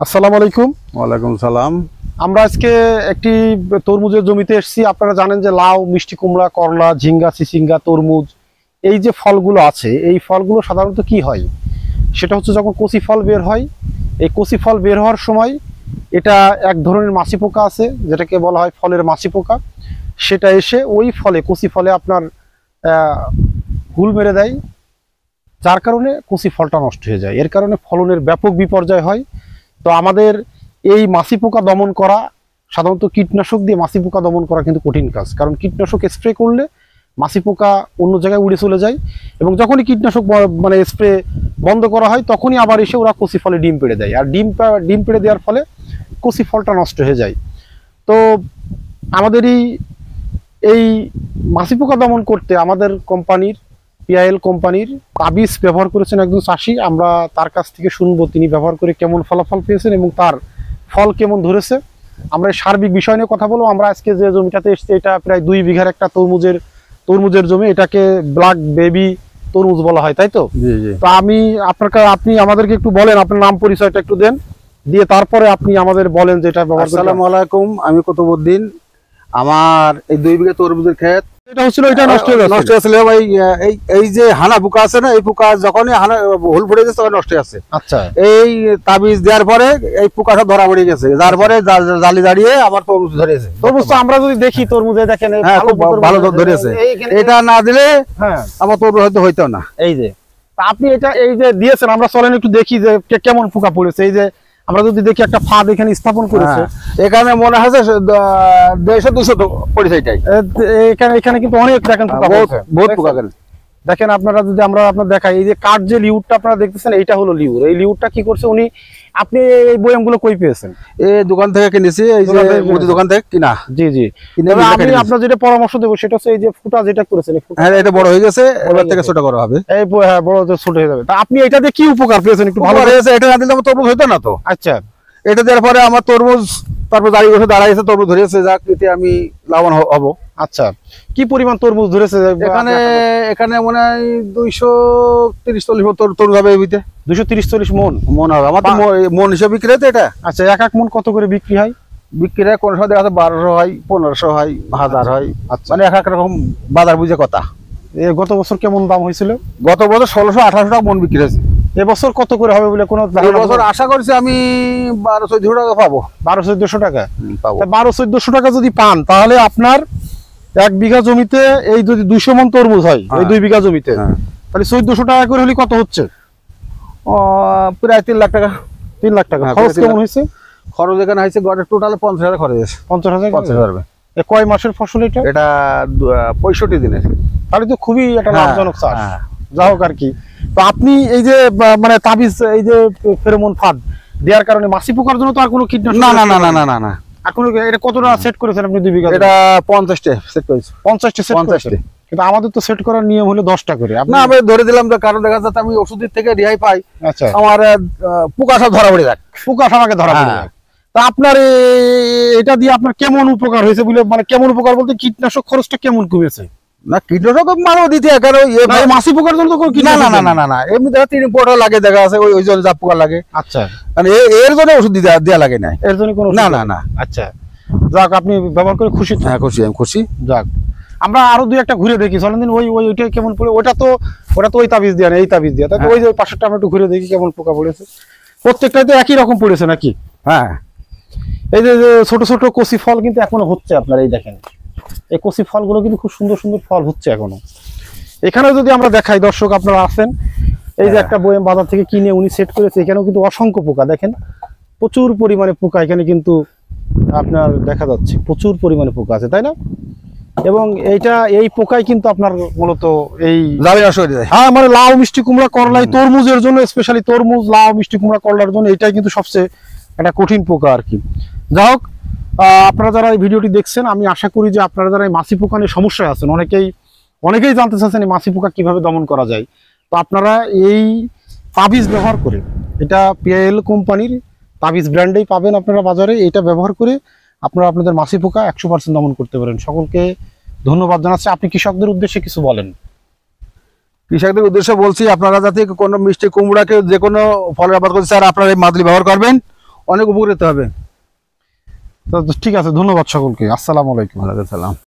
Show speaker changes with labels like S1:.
S1: আসসালামু আলাইকুম।
S2: ওয়ালাইকুম সালাম।
S1: আমরা আজকে একটি তরমুজের জমিতে এসেছি। আপনারা জানেন যে লাউ, মিষ্টি কুমড়া, করলা, ঝিঙ্গা, চিচিঙ্গা, তরমুজ এই যে ফলগুলো আছে, এই ফলগুলো সাধারণত কি হয়, সেটা হচ্ছে যখন কচি ফল বের হয়, এই কচি ফল বের হওয়ার সময় এটা এক ধরনের মাছি পোকা আছে যেটাকে বলা হয় ফলের মাছি পোকা। সেটা এসে ওই ফলে, কচি ফলে আপনার হুল মেরে দেয়, যার কারণে কচি ফলটা নষ্ট হয়ে যায়। এর কারণে ফলনের ব্যাপক বিপর্যয় হয়। তো আমাদের এই মাছি পোকা দমন করা, সাধারণত কীটনাশক দিয়ে মাছি পোকা দমন করা কিন্তু কঠিন কাজ, কারণ কীটনাশক স্প্রে করলে মাছি পোকা অন্য জায়গায় উড়ে চলে যায়, এবং যখনই কীটনাশক স্প্রে বন্ধ করা হয় তখনই আবার এসে ওরা কচি ফলে ডিম পেড়ে দেয়, আর ডিম পেড়ে দেওয়ার ফলে কচি ফলটা নষ্ট হয়ে যায়। তো আমাদেরই এই মাছি পোকা দমন করতে আমাদের কোম্পানির, পিআইএল কোম্পানির তাবিজ ব্যবহার করেছেন একজন চাষি। আমরা তার কাছ থেকে শুনবো তিনি ব্যবহার করে কেমন ফলাফল পেয়েছেন এবং তার ফল কেমন ধরেছে। আমরা এই সার্বিক বিষয় নিয়ে কথা বলবো। আমরা আজকে যে জমিটাতে এসেছি এটা প্রায় 2 বিঘার একটা তরমুজের জমি। এটাকে ব্ল্যাক বেবি তরমুজ বলা হয়, তাই তো? তো আপনি আমাদেরকে একটু বলেন, আপনার নাম পরিচয়টা একটু দেন, দিয়ে তারপরে আপনি আমাদের বলেন যে এটা ব্যবহার।
S2: আসসালামু আলাইকুম, আমি কুতুবউদ্দিন। আমার এই 2 বিঘা তরমুজের ক্ষেত,
S1: এটা হচ্ছিল, এটা নষ্ট
S2: হয়েছিল ভাই। এই যে হানা পোকা আছে না, এই পোকা যখনই হুল ফুটে গেছে তখন নষ্ট আছে।
S1: আচ্ছা,
S2: এই তাবিজ দেওয়ার পরে এই পোকাটা ধরা পড়ে গেছে, যার পরে জালি দাঁড়িয়ে আমার তরমুজ ধরেছে।
S1: তরমুজ তো আমরা যদি দেখি তরমুজে দেখেন
S2: ভালো ধরেছে, এটা না দিলে আমার তরমুজ হয়তো হইতো না।
S1: এই যে আপনি এটা এই যে দিয়েছেন, আমরা চলেন একটু দেখি যে কেমন পোকা পড়েছে। এই যে আমরা যদি দেখি একটা ফাঁদ এখানে স্থাপন করেছে,
S2: এখানে মনে হয় 150-200 পড়েছে।
S1: এখানে কিন্তু অনেক দেখেন পোকা,
S2: বহুত পোকা।
S1: দেখেন আপনারা যদি আমরা আপনার দেখাই, এই যে কাঠ যে লিউরটা আপনারা দেখতেছেন, এইটা হলো লিউর। এই লিউরটা কি করছে উনি, আপনি এই বয়ামগুলো কই পেয়েছেন?
S2: এই দোকান থেকে কিনেছি, এই যে মুদি দোকান থেকে কিনা।
S1: জি জি। আমি আপনার যেটা পরামর্শ দেবো সেটা হচ্ছে এই যে ফুটা যেটা করেছেন,
S2: এটা বড় হয়ে গেছে, এবার থেকে ছোট করা হবে।
S1: এই হ্যাঁ, বড় ছোট হয়ে যাবে। তা আপনি এটা দিয়ে কি উপকার পেয়েছেন একটু ভালো
S2: হয়েছে? এটা না দিলে আমার তরমুজ হইতো না তো।
S1: আচ্ছা,
S2: এটা দেওয়ার পরে আমার তরমুজ তারপর দাঁড়িয়েছে, তরমুজ ধরেছে, যাক এতে আমি লাভবান হব।
S1: আচ্ছা, কি পরিমাণ তরমুজ ধরেছে?
S2: এখানে মনে হয় 230-40 তরমুজ হবে।
S1: 230-40 মন
S2: হবে। আমার তো মন হিসেবে বিক্রি হয় তো এটা।
S1: আচ্ছা, এক মন কত করে বিক্রি হয়?
S2: বিক্রি হয় কোন সময় দেখা যায় 1200 হয়, 1500 হয়, 1000 হয়।
S1: আচ্ছা,
S2: মানে এক রকম বাজার বুঝে কথা।
S1: গত বছর কেমন দাম হয়েছিল?
S2: গত বছর 1600-1800 টাকা মন বিক্রি হয়েছে।
S1: এবছর কত করে হবে বলে কোনো
S2: বছর আশা করছি আমি 1200-1400 টাকা পাবো।
S1: 1200-1400 টাকা
S2: পাবো।
S1: 1200-1400 টাকা যদি পান, তাহলে আপনার 1 বিঘা জমিতে এই যদি 200 মন তরমুজ হয়, এই 2 বিঘা জমিতে, তাহলে 1400 টাকা করে হলে কত হচ্ছে?
S2: প্রায় 3 লাখ টাকা।
S1: 3 লাখ টাকা। খরচ কেমন হয়েছে?
S2: খরচ এখানে হয়েছে গড়ে টোটাল 50,000 খরচ হয়েছে।
S1: 50,000। কয় মাসের ফসল এটা?
S2: এটা 65 দিনের।
S1: তাহলে তো খুবই একটা লাভজনক চাষ। যা হোক আর কি। তো আপনি এই যে তাবিজ, এই যে ফেরোমন ফাঁদ দেওয়ার কারণে মাছি পোকার জন্য তো আর কোনো কীটনাশক
S2: না।
S1: এখন এটা কতটা সেট করেছেন আপনি 2 বিঘা?
S2: এটা 50টা সেট করেছি।
S1: 50টা সেট করেছেন? কিন্তু আমাদের তো সেট করার নিয়ম হলো 10টা করে।
S2: না, আমি ধরে দিলাম, কারণ দেখা যাচ্ছে আমি ওষুধের থেকে রেহাই পাই।
S1: আচ্ছা,
S2: আমার পোকা সব ধরা পড়ে যাক,
S1: পোকা সবাইকে ধরা পড়ে যাক। তা আপনার এটা দিয়ে আপনার কেমন উপকার হয়েছে বলে, কেমন উপকার বলতে কীটনাশক খরচটা কেমন কমেছে?
S2: না, কীটনাশক মানও দিতে, কারণ
S1: মাছি পোকার জন্য তো
S2: না, এমনি দেখা 3 পোকা লাগে, দেখা আছে ওই জন্য যা পোকা লাগে।
S1: আচ্ছা,
S2: মানে এর জন্য ওষুধ দেওয়া লাগে না, এর জন্য কোনো না।
S1: আচ্ছা, যাক, আপনি ব্যবহার করে খুশি?
S2: হ্যাঁ, খুশি, আমি খুশি।
S1: যাক, আমরা আরো 2-1টা ঘুরে দেখি, চলেন দিন। ওইটাই কেমন পড়ে? ওটা তো ওই তাবিজ দিয়া না, এই তাবিজ দিয়া, তাই ওই যে পাশেরটা আমরা একটু ঘুরে দেখি কেমন পোকা পড়েছে। প্রত্যেকটাই তো একই রকম পড়েছে নাকি?
S2: হ্যাঁ,
S1: এই যে ছোট ছোট কচি ফল কিন্তু এখনো হচ্ছে। আপনারা এই দেখেন, এই কচি ফলগুলো কিন্তু খুব সুন্দর সুন্দর ফল হচ্ছে এখনো। এখানে যদি আমরা দেখাই, দর্শক আপনারা আছেন, এই যে একটা বয়াম বাজার থেকে কিনে উনি সেট করেছে, এখানেও কিন্তু অসংখ্য পোকা। দেখেন, প্রচুর পরিমাণে পোকা এখানে কিন্তু আপনার দেখা যাচ্ছে, প্রচুর পরিমাণে পোকা আছে, তাই না? এবং এই পোকাই কিন্তু আপনার মূলত এই মানে লাউ, মিষ্টি কুমড়া, করলাই, তরমুজের জন্য, স্পেশালি তরমুজ, লাউ, মিষ্টি কুমড়া, করলার জন্য এটাই কিন্তু সবচেয়ে একটা কঠিন পোকা আর কি। যাই হোক, আপনারা যারা এই ভিডিওটি দেখছেন, আমি আশা করি যে আপনারা যারা এই মাছি পোকা নিয়ে সমস্যায় আছেন, অনেকেই জানতে চাচ্ছেন এই মাছি পোকা কিভাবে দমন করা যায়। তো আপনারা এই তাবিজ ব্যবহার করে, এটা পিআইএল কোম্পানির তাবিজ ব্র্যান্ডেই পাবেন আপনারা বাজারে। এটা ব্যবহার করে আপনারা আপনাদের মাছি পোকা 100% দমন করতে পারেন। সকলকে ধন্যবাদ জানাচ্ছি। আপনি কৃষকদের উদ্দেশ্যে কিছু বলেন।
S2: কৃষকদের উদ্দেশ্যে বলছি, আপনারা যাতে কোনো মিষ্টি কুমড়াকে যে কোনো ফলের আবাদ করতে চান, আপনারা এই মাদুলি ব্যবহার করবেন। অনেক উপকৃত হবে।
S1: তো ঠিক আছে, ধন্যবাদ সকলকে। আসসালামু আলাইকুম।
S2: ওয়ালাইকুম সালাম।